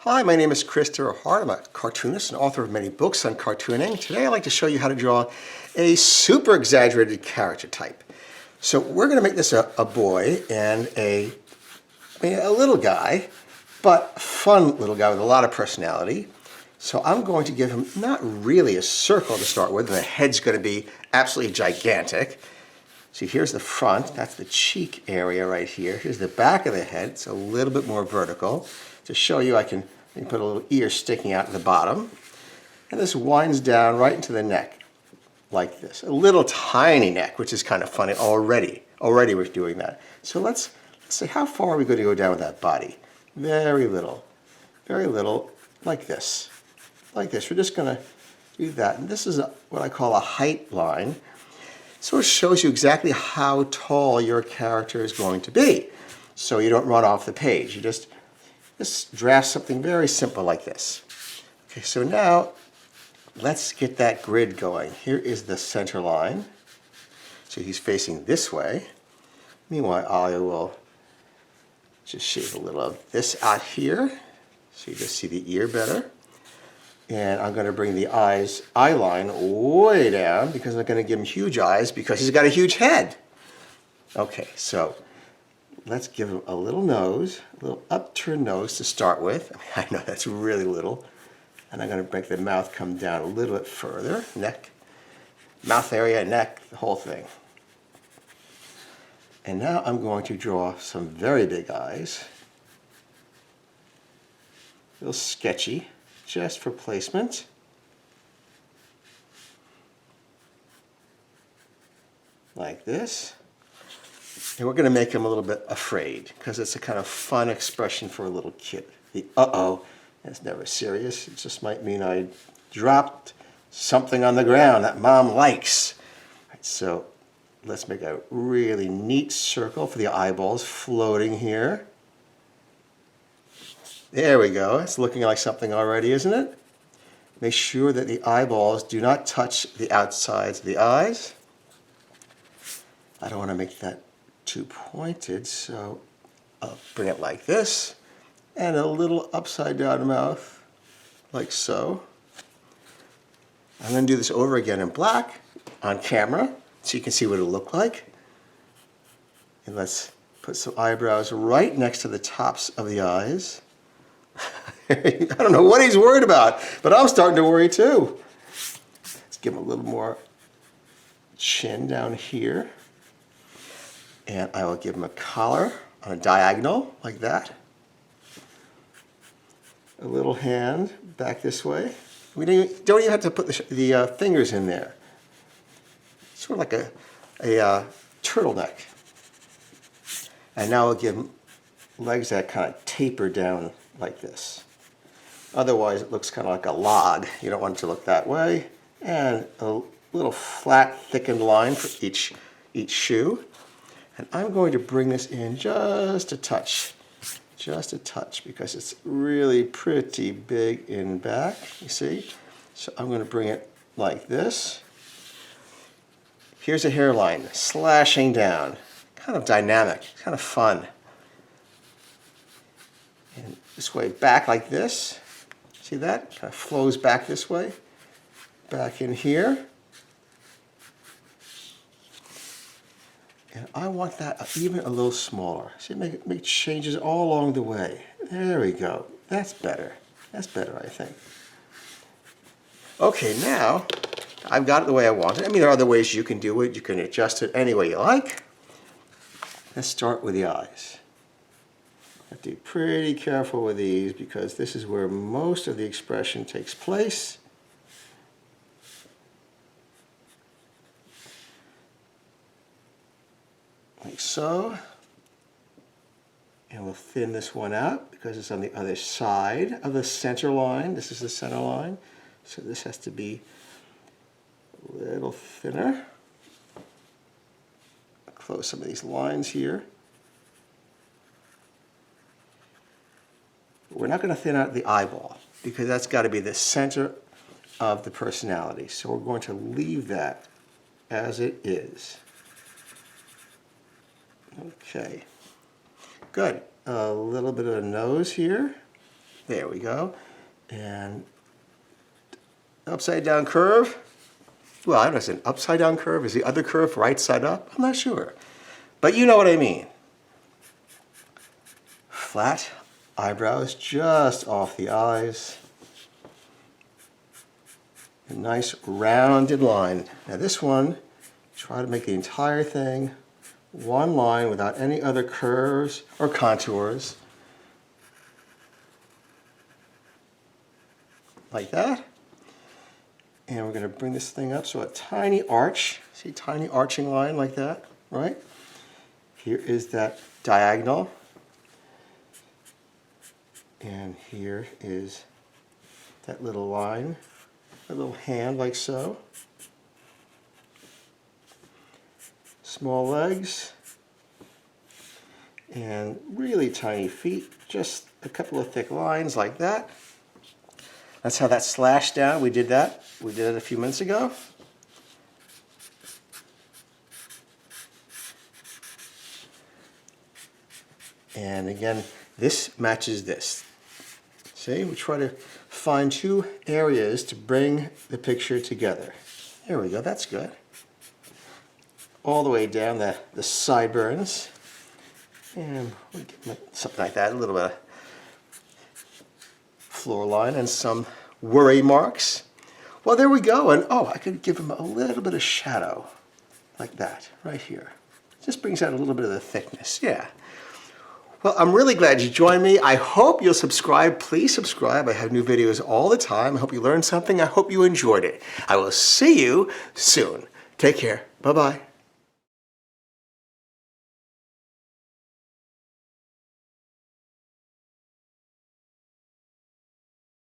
Hi, my name is Christopher Hart. I'm a cartoonist and author of many books on cartooning. Today I'd like to show you how to draw a super exaggerated character type. So we're going to make this a boy and a little guy, but a fun little guy with a lot of personality. So I'm going to give him not really a circle to start with. The head's going to be absolutely gigantic. See, here's the front. That's the cheek area right here. Here's the back of the head. It's a little bit more vertical. To show you, I can put a little ear sticking out at the bottom. And this winds down right into the neck, like this. A little tiny neck, which is kind of funny already. Already we're doing that. So let's see, how far are we going to go down with that body? Very little, like this. Like this. We're just going to do that. And this is what I call a height line. So it shows you exactly how tall your character is going to be. So you don't run off the page. You just draft something very simple like this. Okay, so now let's get that grid going. Here is the center line. So he's facing this way. Meanwhile, I will just shave a little of this out here so you just see the ear better. And I'm going to bring the eye line way down because I'm going to give him huge eyes because he's got a huge head. Okay, so let's give him a little nose, a little upturned nose to start with. I know that's really little. And I'm going to make the mouth come down a little bit further. Neck, mouth area, neck, the whole thing. And now I'm going to draw some very big eyes. A little sketchy, just for placement. Like this. And we're going to make him a little bit afraid because it's a kind of fun expression for a little kid. The uh-oh, it's never serious. It just might mean I dropped something on the ground that mom likes. Right, so let's make a really neat circle for the eyeballs floating here. There we go. It's looking like something already, isn't it? Make sure that the eyeballs do not touch the outsides of the eyes. I don't want to make that too pointed, so I'll bring it like this, and a little upside down mouth, like so. I'm going to do this over again in black on camera, so you can see what it'll look like. And let's put some eyebrows right next to the tops of the eyes. I don't know what he's worried about, but I'm starting to worry too. Let's give him a little more chin down here. And I will give him a collar on a diagonal, like that. A little hand back this way. We don't even have to put the fingers in there. Sort of like a turtleneck. And now I'll give him legs that kind of taper down like this. Otherwise it looks kind of like a log. You don't want it to look that way. And a little flat, thickened line for each shoe. And I'm going to bring this in just a touch, because it's really pretty big in back, you see? So I'm going to bring it like this. Here's a hairline slashing down, kind of dynamic, kind of fun. And this way back like this, see that? Kind of flows back this way, back in here. And I want that even a little smaller. See, make changes all along the way. There we go. That's better. That's better, I think. Okay, now I've got it the way I want it. I mean, there are other ways you can do it. You can adjust it any way you like. Let's start with the eyes. I have to be pretty careful with these because this is where most of the expression takes place. Like so. And we'll thin this one out because it's on the other side of the center line. This is the center line. So this has to be a little thinner. I'll close some of these lines here. We're not going to thin out the eyeball because that's got to be the center of the personality. So we're going to leave that as it is. Okay, good. A little bit of a nose here. There we go. And upside down curve. Well, I don't know, is it an upside down curve? Is the other curve right side up? I'm not sure. But you know what I mean. Flat eyebrows just off the eyes. A nice rounded line. Now this one, try to make the entire thing one line without any other curves or contours. Like that. And we're going to bring this thing up so a tiny arch, see, tiny arching line like that, right? Here is that diagonal. And here is that little line, a little hand like so. Small legs. And really tiny feet, just a couple of thick lines like that. That's how that slashed down. We did that. We did it a few minutes ago. And again, this matches this. See, we try to find two areas to bring the picture together. There we go, that's good. All the way down the sideburns. And we'll get something like that, a little bit of floor line and some worry marks. Well, there we go. And oh, I could give him a little bit of shadow like that right here. Just brings out a little bit of the thickness. Yeah. Well, I'm really glad you joined me. I hope you'll subscribe. Please subscribe. I have new videos all the time. I hope you learned something. I hope you enjoyed it. I will see you soon. Take care. Bye-bye.